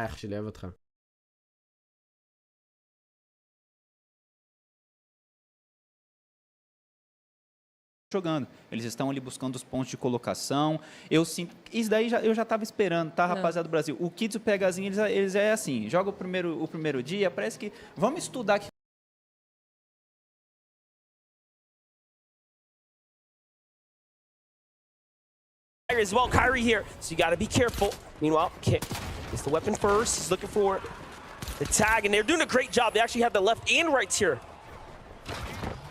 je leva אתכם. Jogando. Eles estão ali buscando os pontos de colocação. Eu sinto. Isso daí eu já estava esperando, tá, rapaziada do Brasil? O Kids e o Pegazinho, eles é assim, joga o primeiro dia, parece que. Vamos estudar aqui. As well, Kyrie here, so you got to be careful. Meanwhile, King gets the weapon first. He's looking for the tag, and they're doing a great job. They actually have the left and rights here.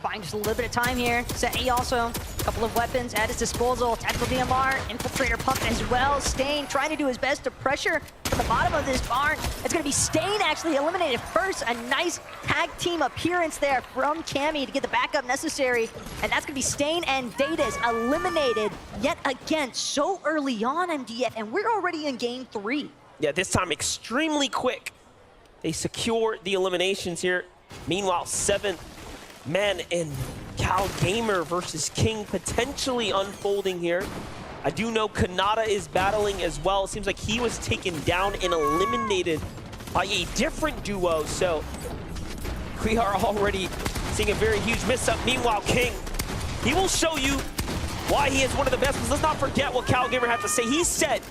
Buying just a little bit of time here. Seti also, a couple of weapons at his disposal. Tactical DMR, Infiltrator Puck as well. Stain trying to do his best to pressure from the bottom of this barn. It's going to be Stain actually eliminated first. A nice tag team appearance there from Cammy to get the backup necessary. And that's going to be Stain and Datas eliminated yet again so early on, MDF, and we're already in game 3. Yeah, this time extremely quick. They secure the eliminations here. Meanwhile, 7th man and Cal Gamer versus King potentially unfolding here. I do know Kanata is battling as well. It seems like he was taken down and eliminated by a different duo. So we are already seeing a very huge miss-up. Meanwhile, King, he will show you why he is one of the best. But let's not forget what Cal Gamer had to say. He said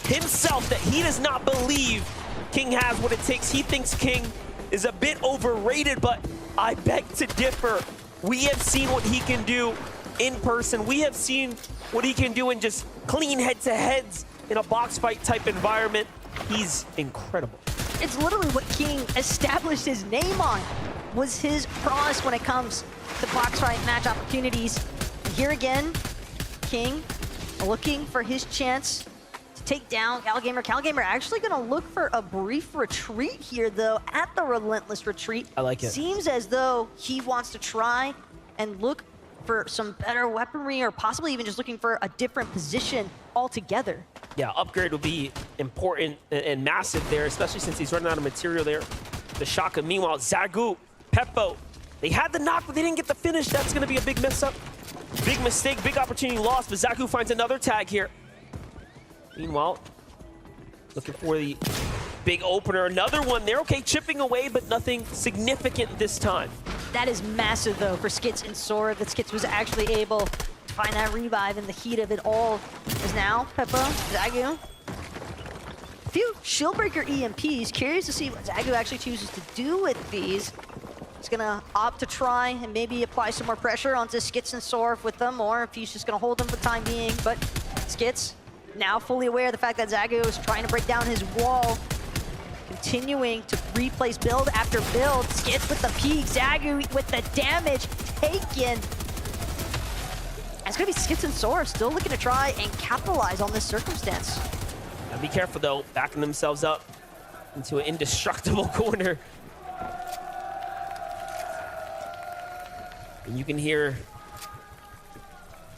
himself that he does not believe King has what it takes. He thinks King is a bit overrated, but I beg to differ. We have seen what he can do in person. We have seen what he can do in just clean head-to-heads in a box fight type environment. He's incredible. It's literally what King established his name on, was his prowess when it comes to box fight match opportunities. Here again, King looking for his chance to take down Cal Gamer. Cal Gamer actually gonna look for a brief retreat here though at the Relentless Retreat. I like it. Seems as though he wants to try and look for some better weaponry or possibly even just looking for a different position altogether. Yeah, upgrade will be important and massive there, especially since he's running out of material there. The Shaka, meanwhile, Zagu, Peppo, they had the knock, but they didn't get the finish. That's going to be a big mess up. Big mistake, big opportunity lost, but Zagu finds another tag here. Meanwhile, looking for the big opener. Another one there. Okay, chipping away, but nothing significant this time. That is massive, though, for Skitz and Sora, that Skitz was actually able to find that revive in the heat of it all. Is now Peppo, Zagu. A few Shieldbreaker EMPs. Curious to see what Zagu actually chooses to do with these. He's gonna opt to try and maybe apply some more pressure onto Skitz and Sora with them, or if he's just gonna hold them for the time being. But Skitz, now fully aware of the fact that Zagu is trying to break down his wall, continuing to replace build after build. Skitz with the peak, Zagu with the damage taken. It's gonna be Skitz and Sora still looking to try and capitalize on this circumstance. Now be careful though, backing themselves up into an indestructible corner. And you can hear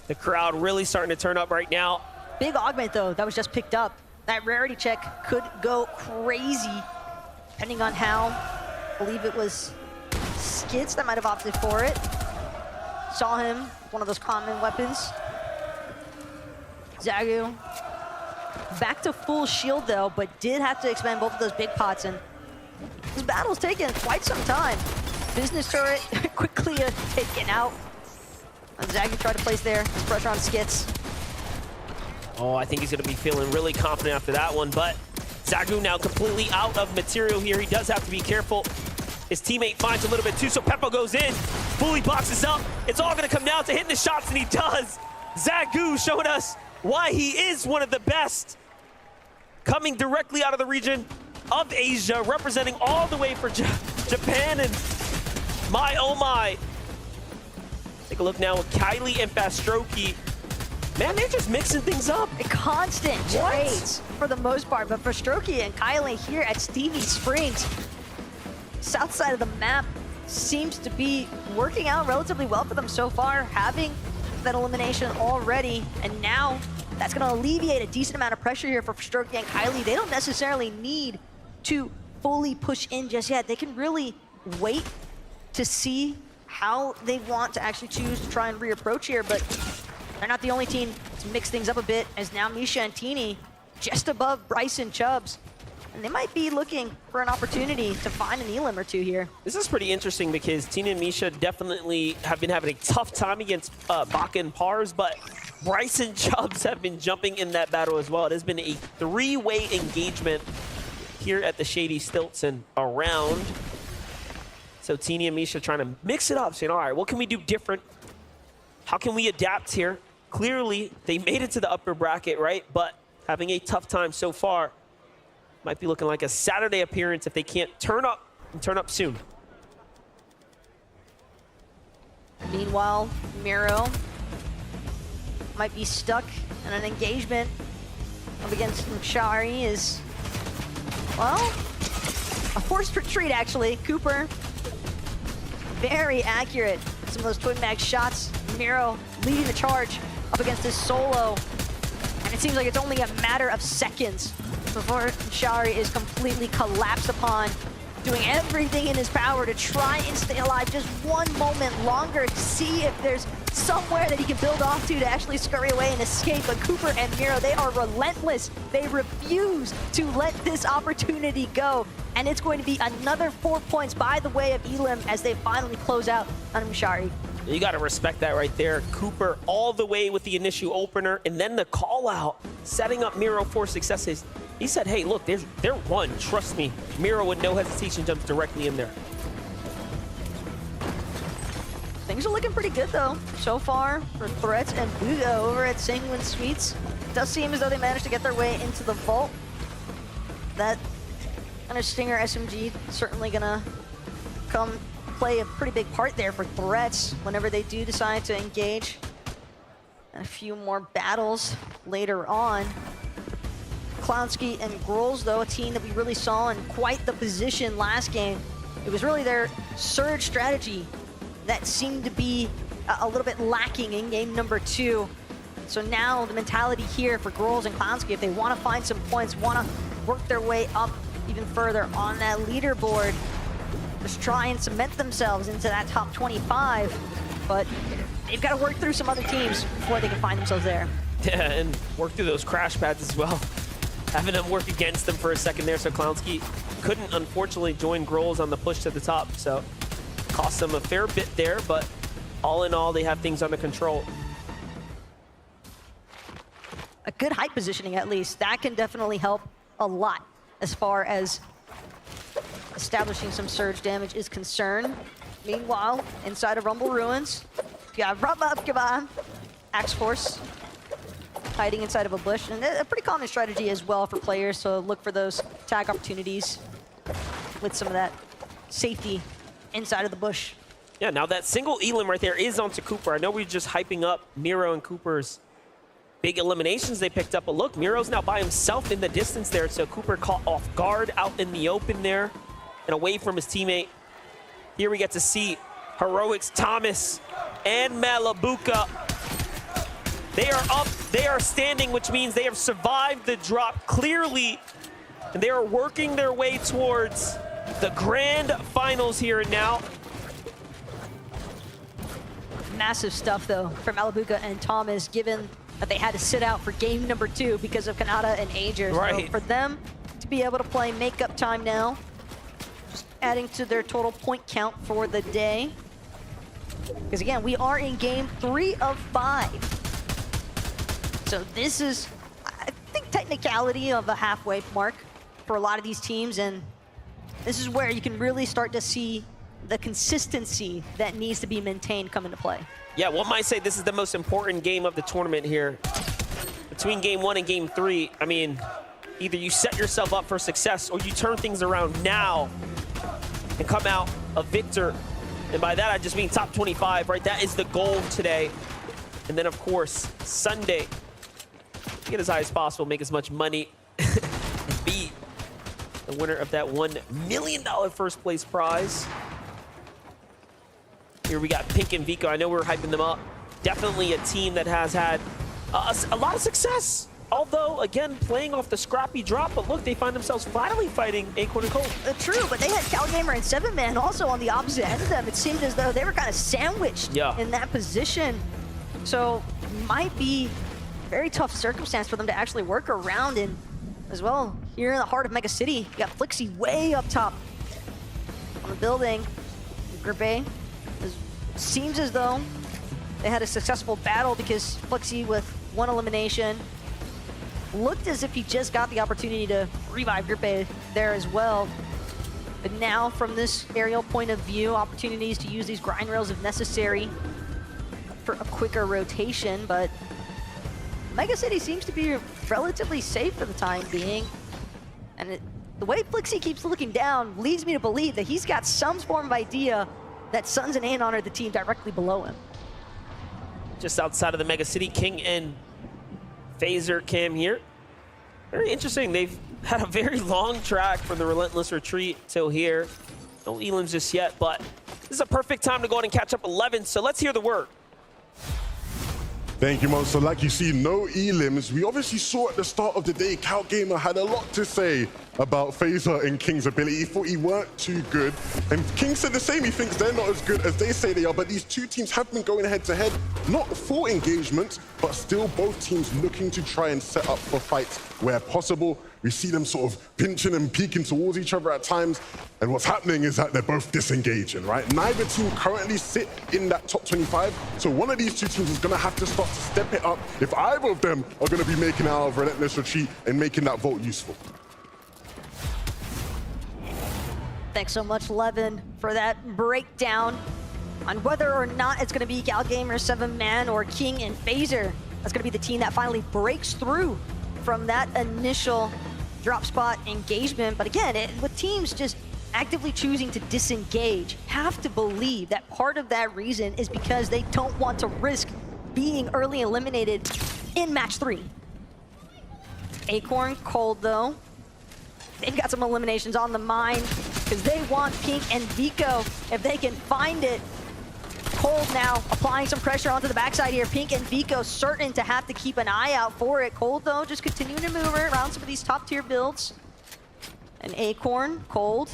the crowd really starting to turn up right now. Big augment though, that was just picked up. That rarity check could go crazy, depending on how. I believe it was Skitz that might have opted for it. Saw him, one of those common weapons. Zagu, back to full shield though, but did have to expend both of those big pots, and this battle's taken quite some time. Business turret quickly taken out. And Zagu tried to place there, his pressure on Skitz. Oh, I think he's going to be feeling really confident after that one, but Zagu now completely out of material here. He does have to be careful. His teammate finds a little bit too, so Peppo goes in, fully boxes up. It's all going to come down to hitting the shots, and he does. Zagu showing us why he is one of the best. Coming directly out of the region of Asia, representing all the way for Japan, and my, oh my. Take a look now with Kylie and Fastroki. Man, they're just mixing things up. Constant trades for the most part, but for Strokey and Kylie here at Stevie Springs, south side of the map seems to be working out relatively well for them so far, having that elimination already, and now that's going to alleviate a decent amount of pressure here for Strokey and Kylie. They don't necessarily need to fully push in just yet. They can really wait to see how they want to actually choose to try and reapproach here, but they're not the only team to mix things up a bit, as now Misha and Teeny just above Bryce and Chubbs. And they might be looking for an opportunity to find an Elim or two here. This is pretty interesting because Tina and Misha definitely have been having a tough time against Baka and Pars, but Bryce and Chubbs have been jumping in that battle as well. It has been a three-way engagement here at the Shady Stilts and around. So Tina and Misha trying to mix it up, saying, all right, what can we do different? How can we adapt here? Clearly, they made it to the upper bracket, right? But having a tough time so far. Might be looking like a Saturday appearance if they can't turn up and turn up soon. Meanwhile, Miro might be stuck in an engagement up against Mshari is, well, a forced retreat actually. Cooper, very accurate. Some of those twin mag shots. Miro leading the charge up against this solo. And it seems like it's only a matter of seconds before Mshari is completely collapsed upon, doing everything in his power to try and stay alive just one moment longer to see if there's somewhere that he can build off to actually scurry away and escape. But Cooper and Miro, they are relentless. They refuse to let this opportunity go. And it's going to be another 4 points by the way of Elim as they finally close out on Mshari. You got to respect that right there. Cooper all the way with the initial opener and then the call out, setting up Miro for successes. He said, hey, look, they're one. Trust me. Miro with no hesitation jumps directly in there. Things are looking pretty good, though, so far for Threats and Buga over at Sanguine Sweets. It does seem as though they managed to get their way into the vault. That kind of Stinger SMG certainly gonna come play a pretty big part there for Threats whenever they do decide to engage. And a few more battles later on. Clownsky and Grolls, though, a team that we really saw in quite the position last game. It was really their surge strategy that seemed to be a little bit lacking in game number 2. So now the mentality here for Grolls and Clownsky, if they want to find some points, want to work their way up even further on that leaderboard, just try and cement themselves into that top 25. But they've got to work through some other teams before they can find themselves there. Yeah, and work through those crash pads as well. Having them work against them for a second there, so Clownsky couldn't unfortunately join Grolls on the push to the top, so cost them a fair bit there, but all in all, they have things under control. A good height positioning, at least. That can definitely help a lot as far as establishing some surge damage is concerned. Meanwhile, inside of Rumble Ruins, you got Rabab Axe Force hiding inside of a bush, and a pretty common strategy as well for players, so look for those tag opportunities with some of that safety inside of the bush. Yeah, now that single Elim right there is onto Cooper. I know we're just hyping up Miro and Cooper's big eliminations they picked up, but look, Miro's now by himself in the distance there, so Cooper caught off guard out in the open there and away from his teammate. Here we get to see Heroics Thomas and Malabuka. They are up, they are standing, which means they have survived the drop clearly, and they are working their way towards the grand finals here and now. Massive stuff, though, from Malabuka and Thomas, given that they had to sit out for game number 2 because of Kanata and Ager. Right. So for them to be able to play makeup time now, just adding to their total point count for the day. Because again, we are in game 3 of 5. So this is, I think, technicality of a halfway mark for a lot of these teams, and this is where you can really start to see the consistency that needs to be maintained come into play. Yeah, one might say this is the most important game of the tournament here. Between game 1 and game 3, I mean, either you set yourself up for success or you turn things around now and come out a victor. And by that, I just mean top 25, right? That is the goal today. And then, of course, Sunday, get as high as possible, make as much money, and be the winner of that $1 million first place prize. Here we got Pink and Vico. I know we're hyping them up. Definitely a team that has had a lot of success. Although, again, playing off the scrappy drop, but look, they find themselves finally fighting Acorn and Cold. True, but they had CalGamer and 7man also on the opposite end of them. It seemed as though they were kind of sandwiched in that position. So, might be very tough circumstance for them to actually work around, and as well. Here in the heart of Mega City, you got Flixie way up top on the building. Grippe seems as though they had a successful battle because Flixie, with one elimination, looked as if he just got the opportunity to revive Grippe there as well. But now, from this aerial point of view, opportunities to use these grind rails if necessary for a quicker rotation, but Mega City seems to be relatively safe for the time being. And the way Flixie keeps looking down leads me to believe that he's got some form of idea that Suns and Anon are the team directly below him. Just outside of the Mega City, King and Phaser Cam here. Very interesting. They've had a very long track from the Relentless Retreat till here. No elims just yet, but this is a perfect time to go ahead and catch up 11, so let's hear the word. Thank you, Mo. So like you see, no elims. We obviously saw at the start of the day, CalGamer had a lot to say about Phaser and King's ability. He thought he weren't too good. And King said the same. He thinks they're not as good as they say they are. But these two teams have been going head to head, not full engagement, but still both teams looking to try and set up for fights where possible. We see them sort of pinching and peeking towards each other at times. And what's happening is that they're both disengaging, right? Neither team currently sit in that top 25. So one of these two teams is going to have to start to step it up if either of them are going to be making out of Relentless Retreat and making that vote useful. Thanks so much, Levin, for that breakdown on whether or not it's going to be CalGamer 7-man or King and Phaser. That's going to be the team that finally breaks through from that initial drop spot engagement. But again, with teams just actively choosing to disengage, have to believe that part of that reason is because they don't want to risk being early eliminated in match 3. Acorn cold though. They've got some eliminations on the mind because they want Pink and Vico if they can find it. Cold now applying some pressure onto the backside here. Pink and Vico certain to have to keep an eye out for it. Cold though just continuing to move around some of these top tier builds. And Acorn, Cold,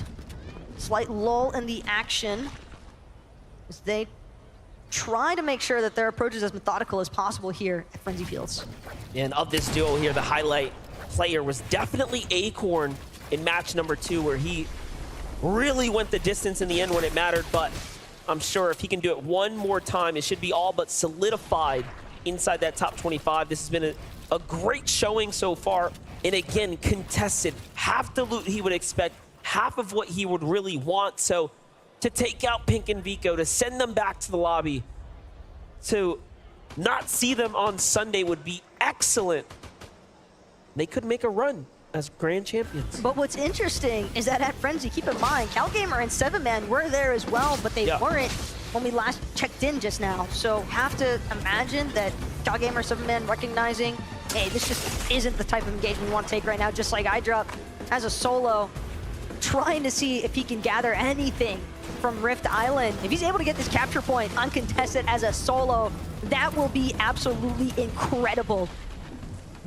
slight lull in the action as they try to make sure that their approach is as methodical as possible here at Frenzy Fields. And of this duo here, the highlight player was definitely Acorn in match number 2, where he really went the distance in the end when it mattered, but I'm sure if he can do it one more time, it should be all but solidified inside that top 25. This has been a great showing so far, and again, contested. Half the loot he would expect, half of what he would really want. So to take out Pink and Vico, to send them back to the lobby, to not see them on Sunday would be excellent. They could make a run as grand champions. But what's interesting is that at Frenzy, keep in mind, CalGamer and 7-man were there as well, but they weren't when we last checked in just now. So have to imagine that CalGamer 7-man recognizing, hey, this just isn't the type of engagement we want to take right now, just like iDrop as a solo, trying to see if he can gather anything from Rift Island. If he's able to get this capture point uncontested as a solo, that will be absolutely incredible.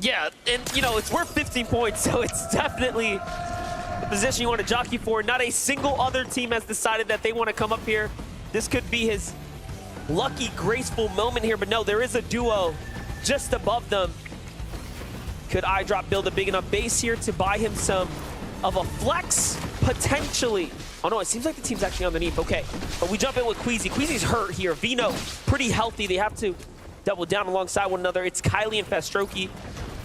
Yeah, and you know, it's worth 15 points, so it's definitely the position you want to jockey for. Not a single other team has decided that they want to come up here. This could be his lucky, graceful moment here, but no, there is a duo just above them. Could iDrop build a big enough base here to buy him some of a flex, potentially? Oh no, it seems like the team's actually underneath. Okay, but we jump in with Queasy. Queasy's hurt here. Vino, pretty healthy. They have to double down alongside one another. It's Kylie and Fastroki.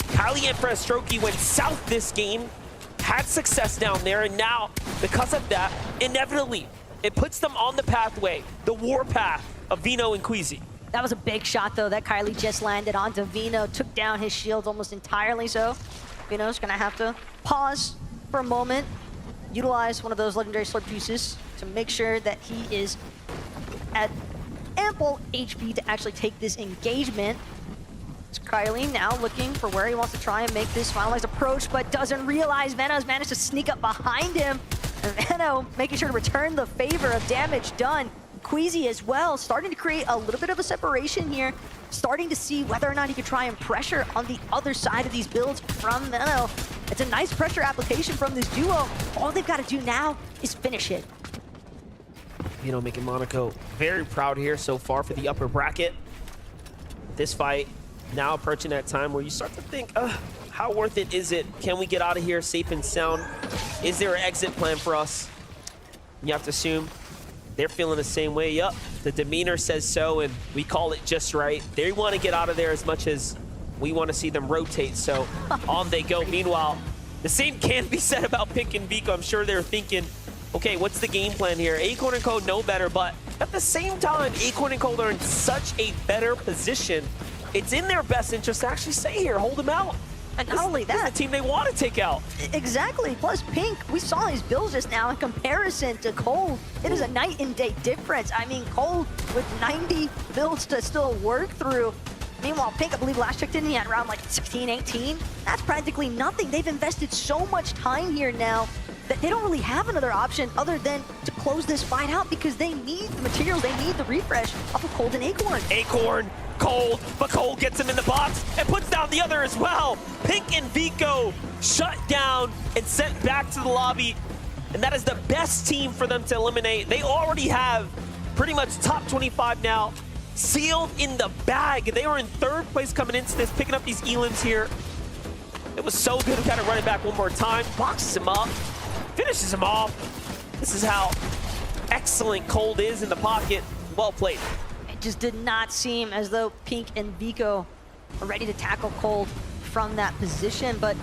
Kylie and Fastroki went south this game, had success down there, and now, because of that, inevitably, it puts them on the pathway, the war path of Vino and Queasy. That was a big shot, though, that Kylie just landed onto Vino, took down his shield almost entirely so. Vino's gonna have to pause for a moment, utilize one of those legendary slurp juices to make sure that he is at ample HP to actually take this engagement. It's Kylie now looking for where he wants to try and make this finalized approach, but doesn't realize Veno's managed to sneak up behind him. And Veno making sure to return the favor of damage done. Queasy as well, starting to create a little bit of a separation here, starting to see whether or not he can try and pressure on the other side of these builds from Veno. It's a nice pressure application from this duo. All they've got to do now is finish it. Vino making Monaco very proud here so far for the upper bracket. This fight now approaching that time where you start to think, How worth it is it? Can we get out of here safe and sound? Is there an exit plan for us? You have to assume they're feeling the same way. Yup, the demeanor says so, and we call it just right. They want to get out of there as much as we want to see them rotate, so on they go. Meanwhile, the same can be said about Pink and Vico. I'm sure they're thinking, okay, what's the game plan here? Acorn and Code know better, but at the same time, Acorn and Code are in such a better position. It's in their best interest to actually stay here, hold them out. And not only This that, is the team they want to take out. exactly. Plus, Pink, we saw his builds just now in comparison to Cold. It is a night and day difference. I mean, Cold with 90 builds to still work through. Meanwhile, Pink, I believe last checked in, he had around like 16, 18. That's practically nothing. They've invested so much time here now that they don't really have another option other than to close this fight out because they need the materials, they need the refresh off of Cold and Acorn. Acorn, Cold, but Cold gets him in the box and puts down the other as well. Pink and Vico shut down and sent back to the lobby. And that is the best team for them to eliminate. They already have pretty much top 25 now sealed in the bag. They were in third place coming into this, picking up these elims here. It was so good to kind of run it back one more time. Boxes him up, finishes him off. This is how excellent Cold is in the pocket. Well played. It just did not seem as though Pink and Vico are ready to tackle Cold from that position, but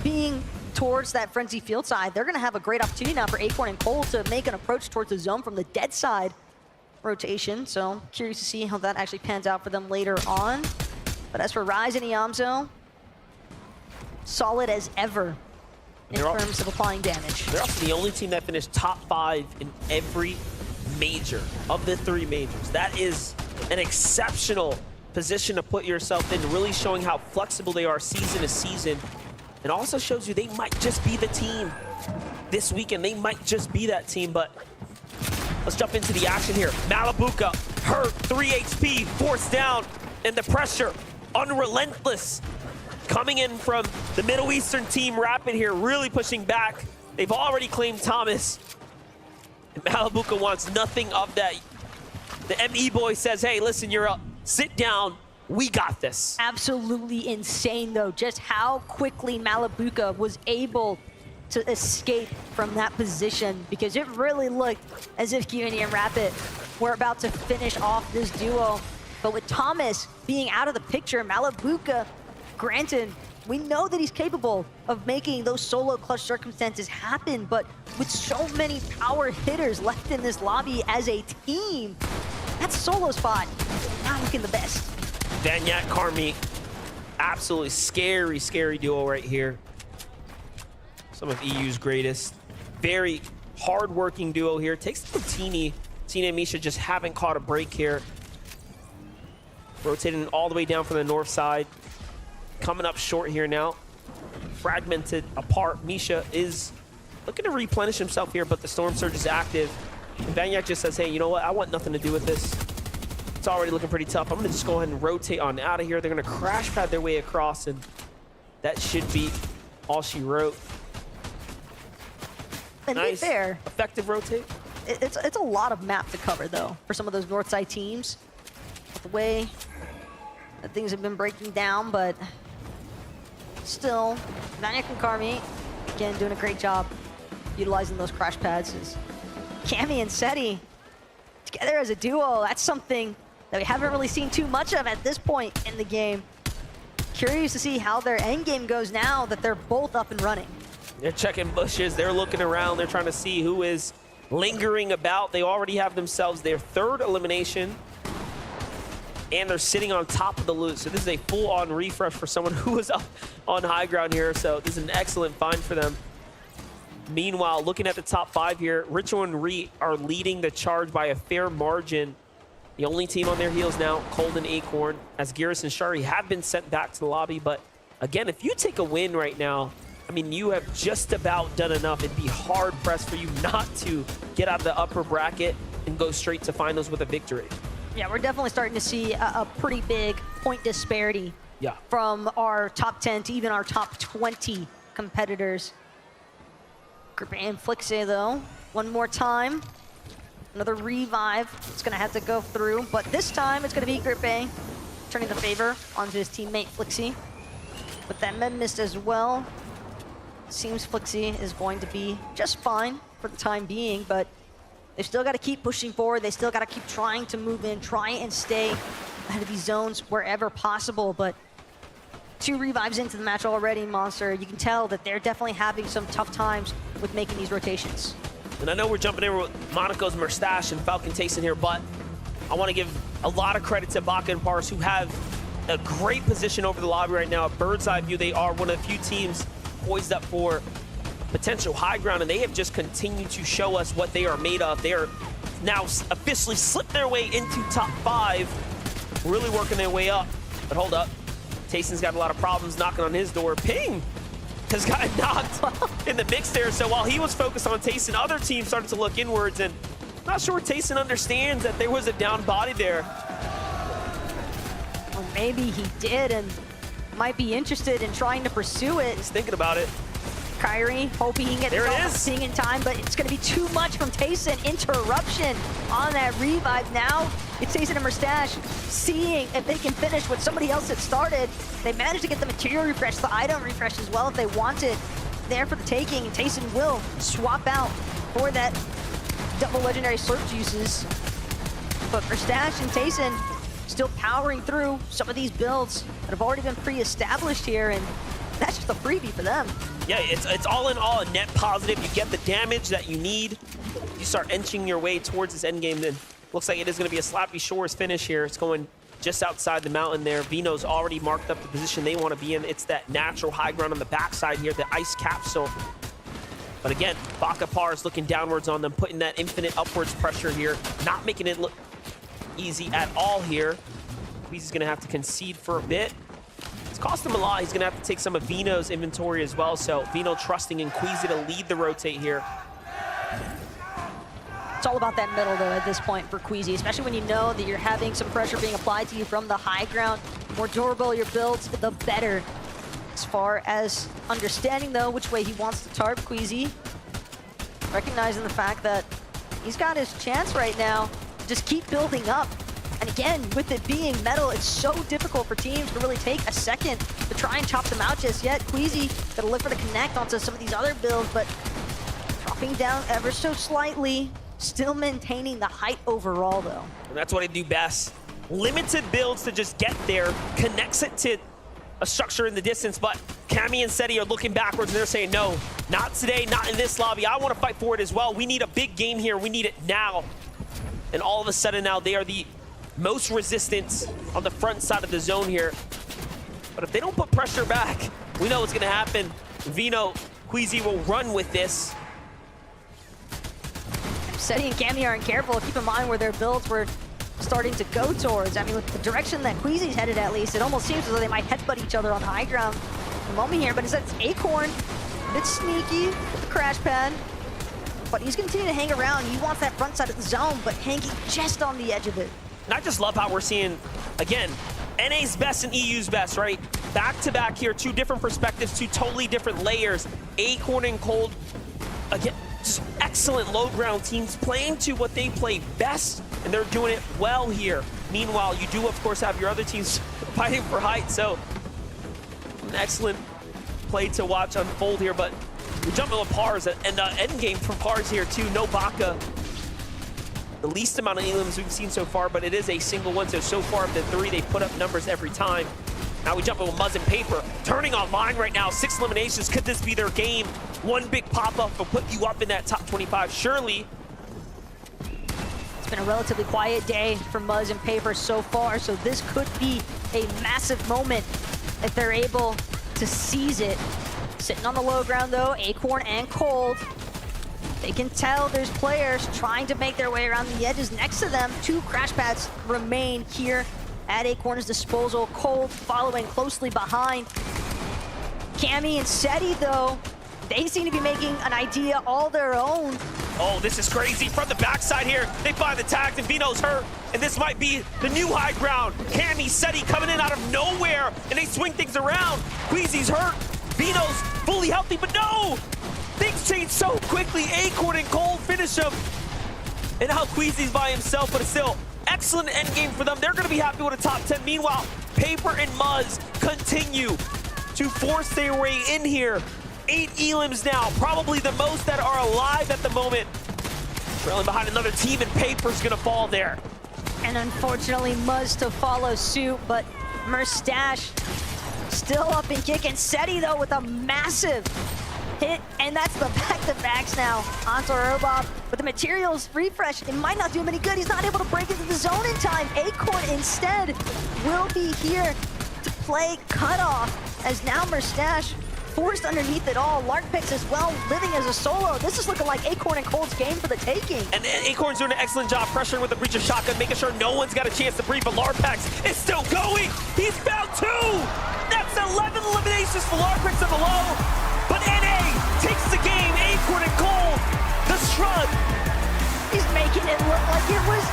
being towards that Frenzy field side, they're gonna have a great opportunity now for Acorn and Cold to make an approach towards the zone from the dead side rotation. So curious to see how that actually pans out for them later on. But as for Rise and Iamzo, solid as ever in terms of applying damage. They're also the only team that finished top 5 in every major of the 3 majors. That is an exceptional position to put yourself in, really showing how flexible they are season to season. It also shows you they might just be the team this weekend. They might just be that team, but let's jump into the action here. Malabuka hurt, 3 HP, forced down, and the pressure unrelentless. Coming in from the Middle Eastern team, Rapid here, really pushing back. They've already claimed Thomas. And Malabuka wants nothing of that. The ME boy says, hey, listen, you're up. Sit down. We got this. Absolutely insane, though, just how quickly Malabuka was able to escape from that position, because it really looked as if QNE and Rapid were about to finish off this duo. But with Thomas being out of the picture, Malabuka, granted, we know that he's capable of making those solo clutch circumstances happen, but with so many power hitters left in this lobby as a team, that solo spot not looking the best. Vanyat, Karmi, absolutely scary, scary duo right here. Some of EU's greatest. Very hard-working duo here. Takes the Tini. Tina and Misha just haven't caught a break here. Rotating all the way down from the north side. Coming up short here now. Fragmented apart. Misha is looking to replenish himself here, but the Storm Surge is active. And Vanyat just says, hey, you know what? I want nothing to do with this. It's already looking pretty tough. I'm going to just go ahead and rotate on out of here. They're going to crash pad their way across, and that should be all she wrote. And to be fair, effective rotate. It's a lot of map to cover, though, for some of those north side teams. With the way that things have been breaking down, but still, Vanyat and Karmi, again, doing a great job utilizing those crash pads. As Cammy and Seti together as a duo, that's something that we haven't really seen too much of at this point in the game. Curious to see how their end game goes now that they're both up and running. They're checking bushes, they're looking around, they're trying to see who is lingering about. They already have themselves their 3rd elimination, and they're sitting on top of the loot. So this is a full-on refresh for someone who was up on high ground here. So this is an excellent find for them. Meanwhile, looking at the top 5 here, Ritual and Reet are leading the charge by a fair margin. The only team on their heels now, Cold and Acorn, as Geras and Shari have been sent back to the lobby. But again, if you take a win right now, I mean, you have just about done enough. It'd be hard-pressed for you not to get out of the upper bracket and go straight to finals with a victory. Yeah, we're definitely starting to see a pretty big point disparity from our top 10 to even our top 20 competitors. Group A and Flixe, though, one more time. Another revive. It's going to have to go through, but this time it's going to be Group A turning the favor onto his teammate Flixe. But that med mist as well. Seems Flixie is going to be just fine for the time being, but they've still got to keep pushing forward. They still got to keep trying to move in, try and stay ahead of these zones wherever possible. But 2 revives into the match already, Monster. You can tell that they're definitely having some tough times with making these rotations. And I know we're jumping in with Monaco's Mustache and Falcon Tayson here, but I want to give a lot of credit to Baka and Pars, who have a great position over the lobby right now. A bird's eye view. They are one of the few teams poised up for potential high ground, and they have just continued to show us what they are made of. They are now officially slipped their way into top 5, really working their way up. But hold up, Tayson's got a lot of problems knocking on his door. Ping has gotten knocked in the mix there. So while he was focused on Tayson, other teams started to look inwards, and I'm not sure Tayson understands that there was a down body there. Or maybe he did and might be interested in trying to pursue it. He's thinking about it. Kyrie hoping he can get There this it all is. thing in time, but it's going to be too much from Tayson. Interruption on that revive. Now it's Tayson and Mustache seeing if they can finish what somebody else had started. They managed to get the material refresh, the item refresh as well if they wanted. There for the taking, and Tayson will swap out for that double legendary slurp juices. But Mustache and Tayson still powering through some of these builds that have already been pre-established here, and that's just a freebie for them. Yeah, it's all in all a net positive. You get the damage that you need. You start inching your way towards this end game, then looks like it is going to be a Slappy Shores finish here. It's going just outside the mountain there. Vino's already marked up the position they want to be in. It's that natural high ground on the backside here, the ice capsule. But again, Baka Pars looking downwards on them, putting that infinite upwards pressure here, not making it look easy at all here. He's going to have to concede for a bit. It's cost him a lot. He's going to have to take some of Vino's inventory as well. So Vino trusting in Queasy to lead the rotate here. It's all about that middle, though, at this point for Queasy, especially when you know that you're having some pressure being applied to you from the high ground. The more durable your builds, the better. As far as understanding, though, which way he wants to target Queasy, recognizing the fact that he's got his chance right now to just keep building up. And again, with it being metal, it's so difficult for teams to really take a second to try and chop them out just yet. Queasy gotta look for the connect onto some of these other builds, but dropping down ever so slightly, still maintaining the height overall, though. And that's what I do best. Limited builds to just get there, connects it to a structure in the distance, but Cammy and Seti are looking backwards and they're saying, no, not today, not in this lobby. I want to fight for it as well. We need a big game here. We need it now. And all of a sudden now they are the most resistance on the front side of the zone here. But if they don't put pressure back, we know what's going to happen. Vino, Queasy will run with this. Seti and Cammy aren't careful. Keep in mind where their builds were starting to go towards. I mean, with the direction that Queasy's headed, at least, it almost seems as though they might headbutt each other on the high ground at the moment here. But it's Acorn, a bit sneaky with the crash pad. But he's continuing to hang around. He wants that front side of the zone, but hanging just on the edge of it. And I just love how we're seeing, again, NA's best and EU's best, right? Back to back here, 2 different perspectives, 2 totally different layers. Acorn and Cold, again, just excellent low ground teams playing to what they play best, and they're doing it well here. Meanwhile, you do, of course, have your other teams fighting for height, so an excellent play to watch unfold here, but we jump into Pars, and end game from Pars here, too. No Baka. The least amount of elims we've seen so far, but it is a single one, so far of the 3, they put up numbers every time. Now we jump in with Muzz and Paper, turning online right now, 6 eliminations. Could this be their game? One big pop-up will put you up in that top 25, surely. It's been a relatively quiet day for Muzz and Paper so far, so this could be a massive moment if they're able to seize it. Sitting on the low ground, though, Acorn and Cold. They can tell there's players trying to make their way around the edges next to them. 2 crash pads remain here at Acorn's disposal. Cold following closely behind. Cammy and Seti, though, they seem to be making an idea all their own. Oh, this is crazy. From the backside here, they find the tag, and Vino's hurt. And this might be the new high ground. Cammy, Seti coming in out of nowhere, and they swing things around. Queasy's hurt. Vino's fully healthy, but no! Things change so quickly. Acorn and Cold finish him. And now Queasy's by himself, but it's still excellent endgame for them. They're going to be happy with a top 10. Meanwhile, Paper and Muzz continue to force their way in here. 8 elims now, probably the most that are alive at the moment. Trailing behind another team, and Paper's gonna fall there. And unfortunately, Muzz to follow suit, but Merstash still up and kicking. Seti, though, with a massive hit, and that's the back-to-backs now onto Robop. With the materials refresh, it might not do him any good. He's not able to break into the zone in time. Acorn instead will be here to play cutoff, as now Merstash forced underneath it all. Larkpix as well, living as a solo. This is looking like Acorn and Cold's game for the taking. And Acorn's doing an excellent job pressuring with the breach of shotgun, making sure no one's got a chance to breathe, but Larkpix is still going. He's found 2. That's 11 eliminations for Larkpix on the low. But NA takes the game. Acorn and Cold, the shrug. He's making it look like it was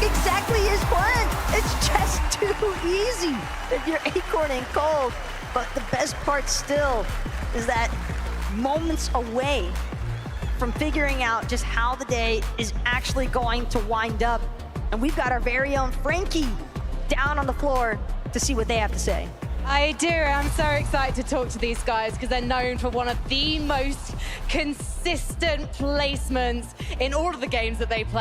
exactly his plan. It's just too easy if you're Acorn and Cold. But the best part still is that moments away from figuring out just how the day is actually going to wind up. And we've got our very own Frankie down on the floor to see what they have to say. I do. I'm so excited to talk to these guys because they're known for one of the most consistent placements in all of the games that they play.